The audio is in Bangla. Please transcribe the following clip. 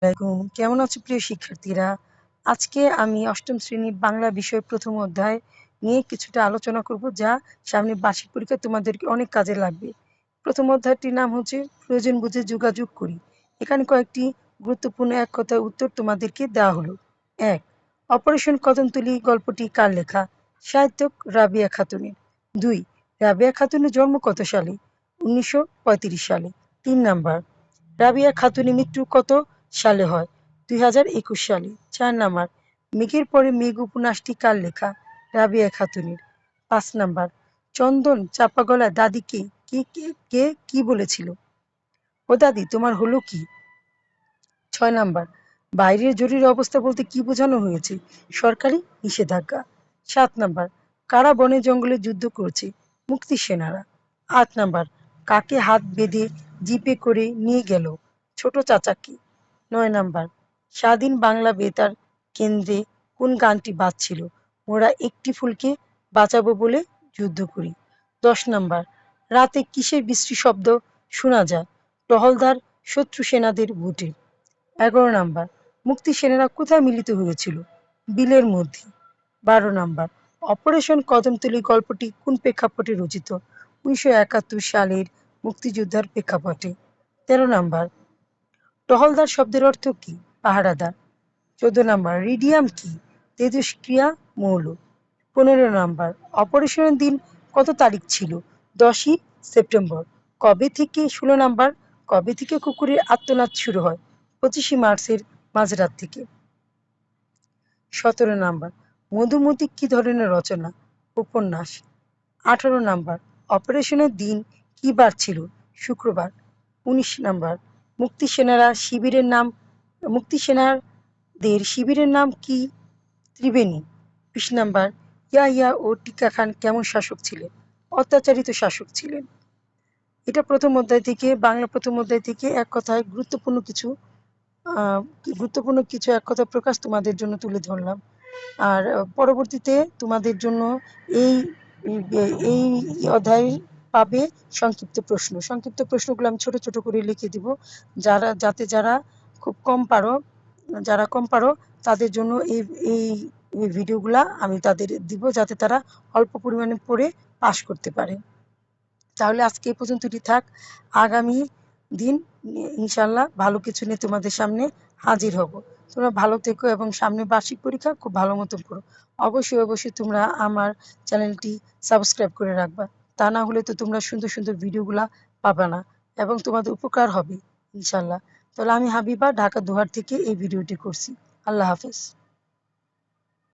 আসসালামু আলাইকুম। কেমন আছো প্রিয় শিক্ষার্থীরা? আজকে আমি অষ্টম শ্রেণীর বাংলা বিষয় প্রথম অধ্যায় নিয়ে কিছুটা আলোচনা করব, যা সামনে বার্ষিক পরীক্ষায় তোমাদেরকে অনেক কাজে লাগবে। প্রথম অধ্যায়টির নাম হচ্ছে প্রয়োজন বুঝে যোগাযোগ করি। এখানে কয়েকটি গুরুত্বপূর্ণ এক কথায় উত্তর তোমাদেরকে দেওয়া হলো। ১. অপারেশন কদমতলী গল্পটি কার লেখা? সাহিত্যিক রাবেয়া খাতুনের। ২. রাবেয়া খাতুনের জন্ম কত সালে? ১৯৩৫ সালে। ৩ নাম্বার, রাবেয়া খাতুনের মৃত্যু কত সালে হয়? ২০২১ সালে। ৪ নাম্বার, মেঘের পরে মেঘ উপন্যাসটি কার লেখা? রাবেয়া খাতুনের। ৫ নাম্বার, চন্দন চাপা গলায় দাদিকে কে কে কে কি বলেছিল? ও দাদি তোমার হলো কি? ৬ নাম্বার, বাইরের জরুরি অবস্থা বলতে কি বোঝানো হয়েছে? সরকারি নিষেধাজ্ঞা। ৭ নাম্বার, কারা বনে জঙ্গলে যুদ্ধ করেছে? মুক্তি সেনারা। ৮ নাম্বার, কাকে হাত বেঁধে জিপে করে নিয়ে গেল? ছোট চাচাকে। ৯ নাম্বার, স্বাধীন বাংলা বেতার কেন্দ্রে কোন গানটি বাজছিল? মোরা একটি ফুলকে বাঁচাবো বলে যুদ্ধ করি। ১০ নাম্বার, রাতে কিসের বিশ্রী শব্দ শোনা যায়? টহলদার শত্রু সেনাদের বুটে। ১১ নাম্বার, মুক্তি সেনারা কোথায় মিলিত হয়েছিল? বিলের মধ্যে। ১২ নাম্বার, অপারেশন কদমতলী গল্পটি কোন প্রেক্ষাপটে রচিত? ১৯৭১ সালের মুক্তিযোদ্ধার প্রেক্ষাপটে। ১৩ নাম্বার, টহলদার শব্দের অর্থ কি? পাহারাদার। ১৪ নাম্বার, রিডিয়াম কি? তেজস্ক্রিয় মৌল। ১৫ নাম্বার, অপারেশনের দিন কত তারিখ ছিল? ১০ই সেপ্টেম্বর। কবে থেকে ১৬ নাম্বার, কবে থেকে কুকুরের আর্তনাদ শুরু হয়? ২৫শে মার্চের মাঝরাত থেকে। ১৭ নাম্বার, মধুমতি কি ধরনের রচনা? উপন্যাস। ১৮ নাম্বার, অপারেশনের দিন কি বার ছিল? শুক্রবার। ১৯ নাম্বার, মুক্তি সেনারা শিবিরের নাম মুক্তি সেনাদের শিবিরের নাম কি? ত্রিবেণী। ২০ নাম্বার, ইয়াহিয়া ও টিক্কা খান কেমন শাসক ছিলেন? অত্যাচারিত শাসক ছিলেন। এটা প্রথম অধ্যায় থেকে, বাংলা প্রথম অধ্যায় থেকে এক কথায় গুরুত্বপূর্ণ কিছু এক কথা প্রকাশ তোমাদের জন্য তুলে ধরলাম। আর পরবর্তীতে তোমাদের জন্য এই এই অধ্যায় পাবে সংক্ষিপ্ত প্রশ্ন। সংক্ষিপ্ত প্রশ্নগুলো আমি ছোট ছোট করে লিখে দিব, যারা খুব কম পারো তাদের জন্য এই এই ভিডিওগুলা আমি তাদের দিব, যাতে তারা অল্প পরিমাণে পড়ে পাশ করতে পারে। তাহলে আজকে এই পর্যন্তই থাক। আগামী দিন ইনশাল্লাহ ভালো কিছু নিয়ে তোমাদের সামনে হাজির হব। তোমরা ভালো থেকো এবং সামনে বার্ষিক পরীক্ষা খুব ভালো মতো করো। অবশ্যই তোমরা আমার চ্যানেলটি সাবস্ক্রাইব করে রাখবা। তা না হলে তো তোমরা সুন্দর সুন্দর ভিডিওগুলা পাবা না এবং তোমাদের উপকার হবে ইনশাল্লাহ। তাহলে আমি হাবিবা ঢাকা দোহার থেকে এই ভিডিওটি করছি। আল্লাহ হাফেজ।